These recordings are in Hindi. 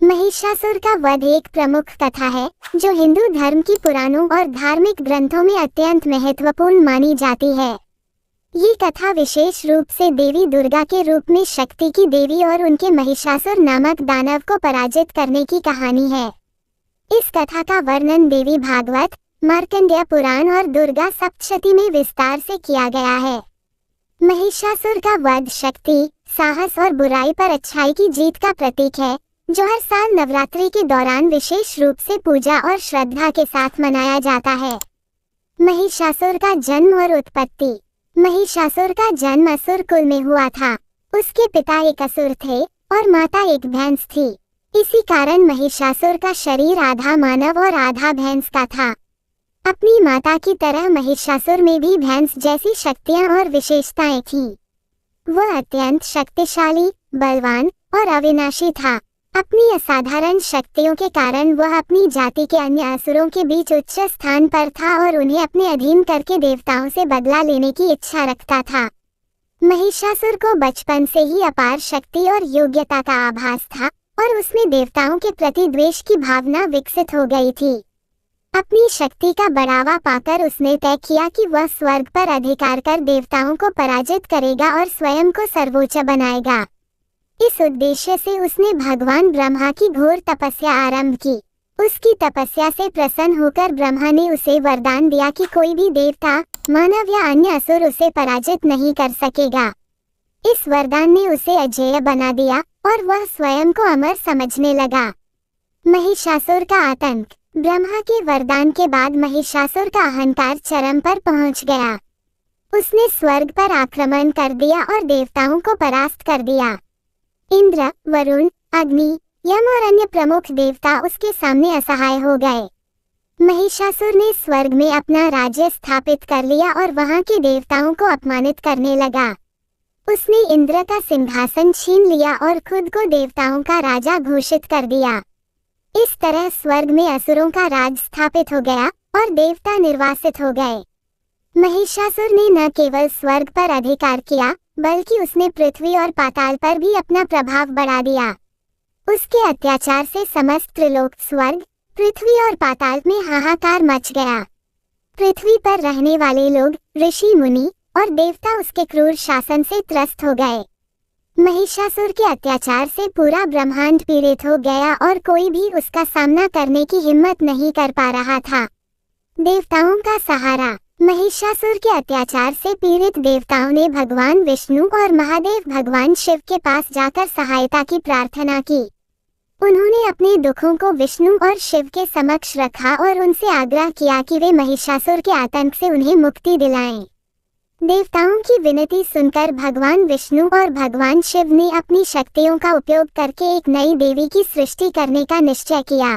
महिषासुर का वध एक प्रमुख कथा है जो हिंदू धर्म की पुराणों और धार्मिक ग्रंथों में अत्यंत महत्वपूर्ण मानी जाती है। ये कथा विशेष रूप से देवी दुर्गा के रूप में शक्ति की देवी और उनके महिषासुर नामक दानव को पराजित करने की कहानी है। इस कथा का वर्णन देवी भागवत, मार्कंडेय पुराण और दुर्गा सप्तशती में विस्तार से किया गया है। महिषासुर का वध शक्ति, साहस और बुराई पर अच्छाई की जीत का प्रतीक है, जो हर साल नवरात्रि के दौरान विशेष रूप से पूजा और श्रद्धा के साथ मनाया जाता है। महिषासुर का जन्म और उत्पत्ति। महिषासुर का जन्म असुर कुल में हुआ था। उसके पिता एक असुर थे और माता एक भैंस थी। इसी कारण महिषासुर का शरीर आधा मानव और आधा भैंस का था। अपनी माता की तरह महिषासुर में भी भैंस जैसी शक्तियां और विशेषताएं थीं। वह अत्यंत शक्तिशाली, बलवान और अविनाशी था। अपनी असाधारण शक्तियों के कारण वह अपनी जाति के अन्य असुरों के बीच उच्च स्थान पर था और उन्हें अपने अधीन करके देवताओं से बदला लेने की इच्छा रखता था। महिषासुर को बचपन से ही अपार शक्ति और योग्यता का आभास था और उसमें देवताओं के प्रति द्वेष की भावना विकसित हो गई थी। अपनी शक्ति का बढ़ावा पाकर उसने तय किया कि वह स्वर्ग पर अधिकार कर देवताओं को पराजित करेगा और स्वयं को सर्वोच्च बनाएगा। इस उद्देश्य से उसने भगवान ब्रह्मा की घोर तपस्या आरंभ की। उसकी तपस्या से प्रसन्न होकर ब्रह्मा ने उसे वरदान दिया कि कोई भी देवता, मानव या अन्य असुर उसे पराजित नहीं कर सकेगा। इस वरदान ने उसे अजेय बना दिया और वह स्वयं को अमर समझने लगा। महिषासुर का आतंक। ब्रह्मा के वरदान के बाद महिषासुर का अहंकार चरम पर पहुंच गया। उसने स्वर्ग पर आक्रमण कर दिया और देवताओं को परास्त कर दिया। इंद्र, वरुण, अग्नि, यम और अन्य प्रमुख देवता उसके सामने असहाय हो गए। महिषासुर ने स्वर्ग में अपना राज्य स्थापित कर लिया और वहां के देवताओं को अपमानित करने लगा। उसने इंद्र का सिंहासन छीन लिया और खुद को देवताओं का राजा घोषित कर दिया। इस तरह स्वर्ग में असुरों का राज स्थापित हो गया और देवता निर्वासित हो गए। महिषासुर ने न केवल स्वर्ग पर अधिकार किया, बल्कि उसने पृथ्वी और पाताल पर भी अपना प्रभाव बढ़ा दिया। उसके अत्याचार से समस्त त्रिलोक, स्वर्ग, पृथ्वी और पाताल में हाहाकार मच गया। पृथ्वी पर रहने वाले लोग, ऋषि मुनि और देवता उसके क्रूर शासन से त्रस्त हो गए। महिषासुर के अत्याचार से पूरा ब्रह्मांड पीड़ित हो गया और कोई भी उसका सामना करने की हिम्मत नहीं कर पा रहा था। देवताओं का सहारा। महिषासुर के अत्याचार से पीड़ित देवताओं ने भगवान विष्णु और महादेव भगवान शिव के पास जाकर सहायता की प्रार्थना की। उन्होंने अपने दुखों को विष्णु और शिव के समक्ष रखा और उनसे आग्रह किया कि वे महिषासुर के आतंक से उन्हें मुक्ति दिलाएं। देवताओं की विनती सुनकर भगवान विष्णु और भगवान शिव ने अपनी शक्तियों का उपयोग करके एक नई देवी की सृष्टि करने का निश्चय किया।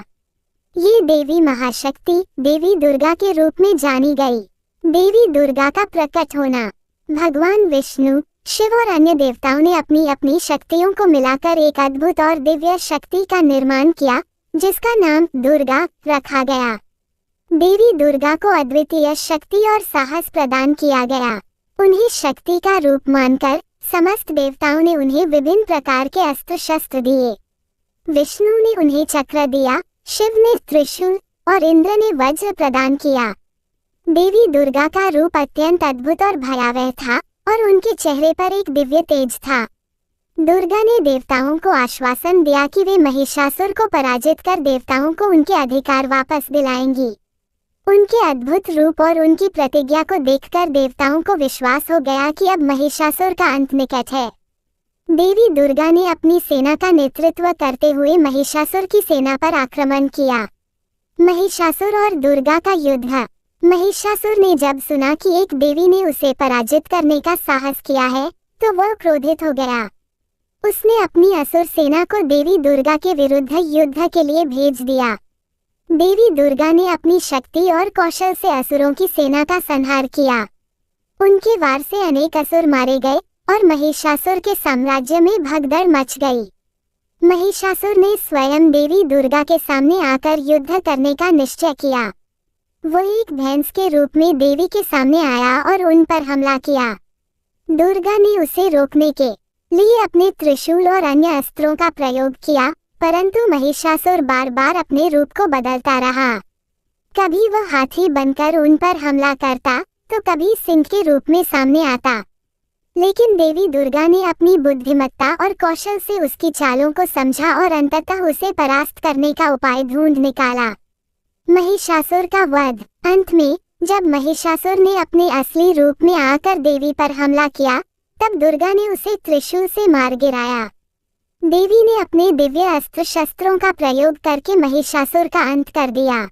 ये देवी महाशक्ति, देवी दुर्गा के रूप में जानी गई। देवी दुर्गा का प्रकट होना। भगवान विष्णु, शिव और अन्य देवताओं ने अपनी अपनी शक्तियों को मिलाकर एक अद्भुत और दिव्य शक्ति का निर्माण किया, जिसका नाम दुर्गा रखा गया। देवी दुर्गा को अद्वितीय शक्ति और साहस प्रदान किया गया। उन्हें शक्ति का रूप मानकर समस्त देवताओं ने उन्हें विभिन्न प्रकार के अस्त्र शस्त्र दिए। विष्णु ने उन्हें चक्र दिया, शिव ने त्रिशूल और इंद्र ने वज्र प्रदान किया। देवी दुर्गा का रूप अत्यंत अद्भुत और भयावह था और उनके चेहरे पर एक दिव्य तेज था। दुर्गा ने देवताओं को आश्वासन दिया कि वे महिषासुर को पराजित कर देवताओं को उनके अधिकार वापस दिलाएंगी। उनके अद्भुत रूप और उनकी प्रतिज्ञा को देखकर देवताओं को विश्वास हो गया कि अब महिषासुर का अंत निकट है। देवी दुर्गा ने अपनी सेना का नेतृत्व करते हुए महिषासुर की सेना पर आक्रमण किया। महिषासुर और दुर्गा का युद्ध। महिषासुर ने जब सुना कि एक देवी ने उसे पराजित करने का साहस किया है, तो वह क्रोधित हो गया। उसने अपनी असुर सेना को देवी दुर्गा के विरुद्ध युद्ध के लिए भेज दिया। देवी दुर्गा ने अपनी शक्ति और कौशल से असुरों की सेना का संहार किया। उनके वार से अनेक असुर मारे गए और महिषासुर के साम्राज्य में भगदड़ मच गई। महिषासुर ने स्वयं देवी दुर्गा के सामने आकर युद्ध करने का निश्चय किया। वह एक भैंस के रूप में देवी के सामने आया और उन पर हमला किया। दुर्गा ने उसे रोकने के लिए अपने त्रिशूल और अन्य अस्त्रों का प्रयोग किया, परंतु महिषासुर बार बार अपने रूप को बदलता रहा। कभी वह हाथी बनकर उन पर हमला करता तो कभी सिंह के रूप में सामने आता, लेकिन देवी दुर्गा ने अपनी बुद्धिमत्ता और कौशल से उसकी चालों को समझा और अंततः उसे परास्त करने का उपाय ढूंढ निकाला। महिषासुर का वध। अंत में जब महिषासुर ने अपने असली रूप में आकर देवी पर हमला किया, तब दुर्गा ने उसे त्रिशूल से मार गिराया। देवी ने अपने दिव्य अस्त्र शस्त्रों का प्रयोग करके महिषासुर का अंत कर दिया।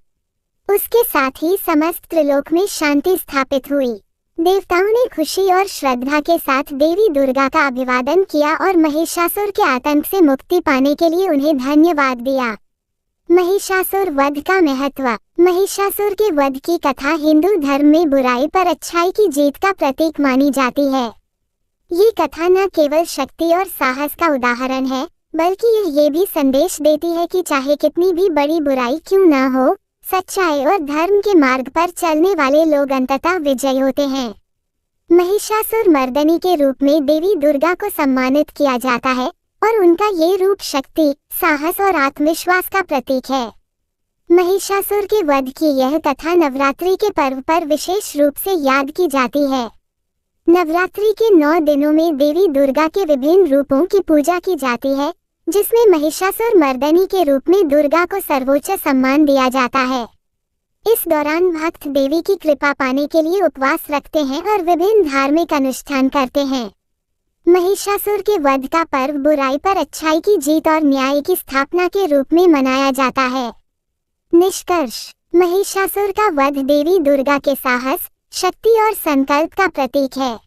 उसके साथ ही समस्त त्रिलोक में शांति स्थापित हुई। देवताओं ने खुशी और श्रद्धा के साथ देवी दुर्गा का अभिवादन किया और महिषासुर के आतंक से मुक्ति पाने के लिए उन्हें धन्यवाद दिया। महिषासुर वध का महत्व। महिषासुर के वध की कथा हिंदू धर्म में बुराई पर अच्छाई की जीत का प्रतीक मानी जाती है। ये कथा न केवल शक्ति और साहस का उदाहरण है, बल्कि ये भी संदेश देती है कि चाहे कितनी भी बड़ी बुराई क्यों न हो, सच्चाई और धर्म के मार्ग पर चलने वाले लोग अंततः विजयी होते हैं। महिषासुर मर्दनी के रूप में देवी दुर्गा को सम्मानित किया जाता है और उनका ये रूप शक्ति, साहस और आत्मविश्वास का प्रतीक है। महिषासुर के वध की यह कथा नवरात्रि के पर्व पर विशेष रूप से याद की जाती है। नवरात्रि के 9 दिनों में देवी दुर्गा के विभिन्न रूपों की पूजा की जाती है, जिसमें महिषासुर मर्दनी के रूप में दुर्गा को सर्वोच्च सम्मान दिया जाता है। इस दौरान भक्त देवी की कृपा पाने के लिए उपवास रखते हैं और विभिन्न धार्मिक अनुष्ठान करते हैं। महिषासुर के वध का पर्व बुराई पर अच्छाई की जीत और न्याय की स्थापना के रूप में मनाया जाता है। निष्कर्ष। महिषासुर का वध देवी दुर्गा के साहस, शक्ति और संकल्प का प्रतीक है।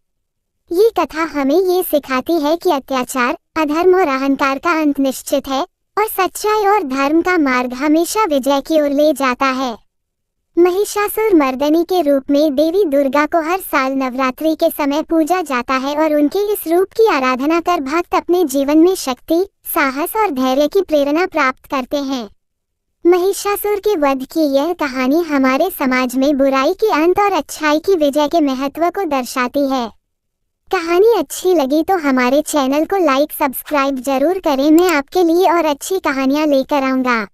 ये कथा हमें ये सिखाती है कि अत्याचार, अधर्म और अहंकार का अंत निश्चित है और सच्चाई और धर्म का मार्ग हमेशा विजय की ओर ले जाता है। महिषासुर मर्दनी के रूप में देवी दुर्गा को हर साल नवरात्रि के समय पूजा जाता है और उनके इस रूप की आराधना कर भक्त अपने जीवन में शक्ति, साहस और धैर्य की प्रेरणा प्राप्त करते हैं। महिषासुर के वध की यह कहानी हमारे समाज में बुराई के अंत और अच्छाई की विजय के महत्व को दर्शाती है। कहानी अच्छी लगी तो हमारे चैनल को लाइक सब्सक्राइब जरूर करें। मैं आपके लिए और अच्छी कहानियाँ लेकर आऊँगा।